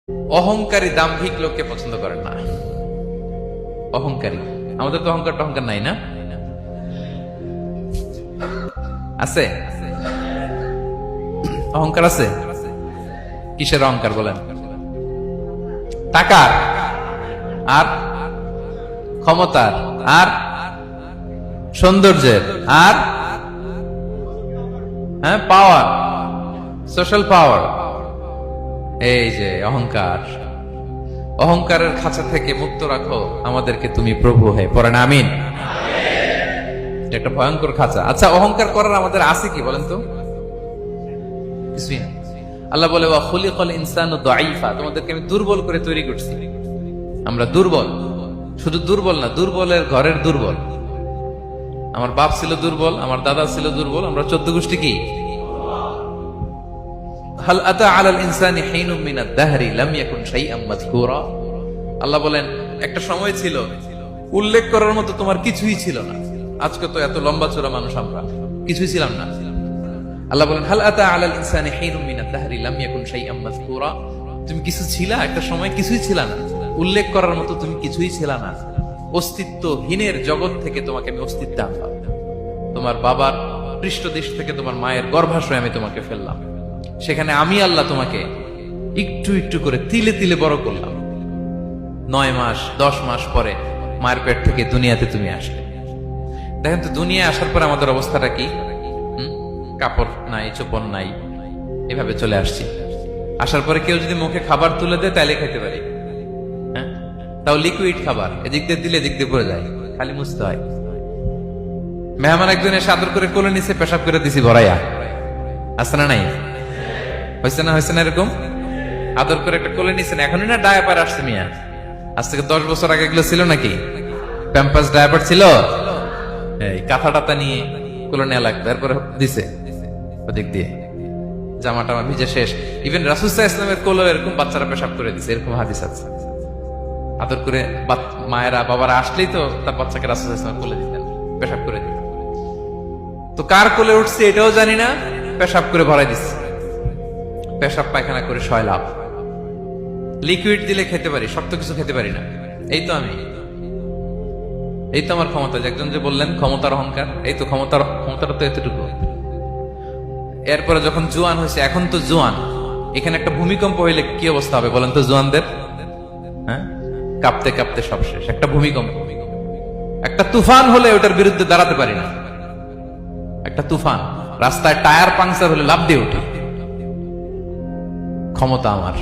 অহংকারী দাম্ভিক লোককে পছন্দ করেন না। অহংকারী, আমাদের তো অহংকার টহংকার নাই না? আছে? অহংকার আছে? কিসের অহংকার বলেন? টাকার, আর ক্ষমতার, আর সৌন্দর্যের, আর হ্যাঁ পাওয়ার, সোশ্যাল পাওয়ার। এই যে অহংকার, অহংকারের খাঁচা থেকে মুক্ত রাখো আমাদেরকে তুমি প্রভু হয়ে, পড়েন আমিন। এটা একটা ভয়ঙ্কর খাঁচা। আচ্ছা, অহংকার করার আমাদের আছে কি বলেন তো? কিছুই না। আল্লাহ বলে ওয়া খুলিকাল ইনসানু দাঈফা, তোমাদেরকে আমি দুর্বল করে তৈরি করছি। আমরা দুর্বল, শুধু দুর্বল না, দুর্বলের ঘরের দুর্বল। আমার বাপ ছিল দুর্বল, আমার দাদা ছিল দুর্বল, আমরা 14 গোষ্ঠী কি? হাল আতা আলাল ইনসানি হিনুম মিনাদ দাহরি লাম ইয়াকুন শাইআম মাযকুরা। আল্লাহ বলেন একটা সময় ছিল উল্লেখ করার মতো তোমার কিছুই ছিল না। আজকে তো এত লম্বা চওড়া মানুষ, আমরা কিছুই ছিলাম না। আল্লাহ বলেন হাল আতা আলাল ইনসানি হিনুম মিনাদ দাহরি লাম ইয়াকুন শাইআম মাযকুরা। তুমি কিছু ছিলা, একটা সময় কিছুই ছিল না, উল্লেখ করার মতো তুমি কিছুই ছিল না। অস্তিত্বহীনের জগৎ থেকে তোমাকে আমি অস্তিত্ব আনলাম। তোমার বাবার পৃষ্ঠদেশ থেকে তোমার মায়ের গর্ভাশয়ে আমি তোমাকে ফেললাম। সেখানে আমি আল্লাহ তোমাকে একটু একটু করে তিলে তিলে বড় করলাম। 9 মাস 10 মাস পরে মায়ের পেট থেকে দুনিয়াতে তুমি আসলে। দেখেন তো দুনিয়ায় আসার পর আমাদের অবস্থাটা কি? কাপড় নাই, চোপড় নাই, এভাবে চলে আসছি। আসার পরে কেউ যদি মুখে খাবার তুলে দেয় তাইলে খেতে পারি, হ্যাঁ, তাও লিকুইড খাবার, এদিক দিয়ে দিলে এদিক দিয়ে পড়ে যায়, খালি মুছতে হয়। মেহমান একজন এসে আদর করে কোলে নিচে পেশাব করে দিছি ভরাইয়া, আছে না নাই? হয়েছে না, হয়েছে না? এরকম আদর করে একটা কোলে নিছেন, এখনই না ডায়াপার আসছে মিয়া। আজ থেকে 10 বছর আগে এগুলো ছিল নাকি? প্যাম্পাস ডায়াপার ছিল, এই কাঁথা টাতা নিয়ে কোলে নেওয়া লাগতো, তারপরে দিছে ওদিক দিয়ে, জামা টামা ভিজে শেষ। ইভেন রাসূল সাল্লাল্লাহু আলাইহি ওয়াসাল্লামের কোলে এরকম বাচ্চারা পেশাব করে দিছে, এরকম হাদিস আছে। আদর করে মায়েরা বাবারা আসলেই তো তার বাচ্চাকে রাসূল সাল্লাল্লাহু আলাইহি ওয়াসাল্লাম কোলে দিতেন, পেশাব করে দিতেন। তো কার কোলে উঠছে এটাও জানি না, পেশাব করে ভরাই দিচ্ছে। পেশাব পায়খানা করে শয়লাভ। লিকুইড দিলে খেতে পারি, শক্ত কিছু খেতে পারি না। এই তো আমি, এই তো আমার ক্ষমতা। একজন যে বললেন ক্ষমতার অহংকার, এই তো ক্ষমতাটা তো এতটুকু। এরপরে যখন জোয়ান হয়েছে, এখন তো জোয়ান, এখানে একটা ভূমিকম্প হইলে কি অবস্থা হবে বলেন তো জোয়ানদের? হ্যাঁ, কাঁপতে কাঁপতে সব শেষ। একটা ভূমিকম্প, একটা তুফান হলে ওটার বিরুদ্ধে দাঁড়াতে পারি না। একটা তুফান, রাস্তায় টায়ার পাংচার হলে লাফ দিয়ে উঠি। ক্ষমতা আমার।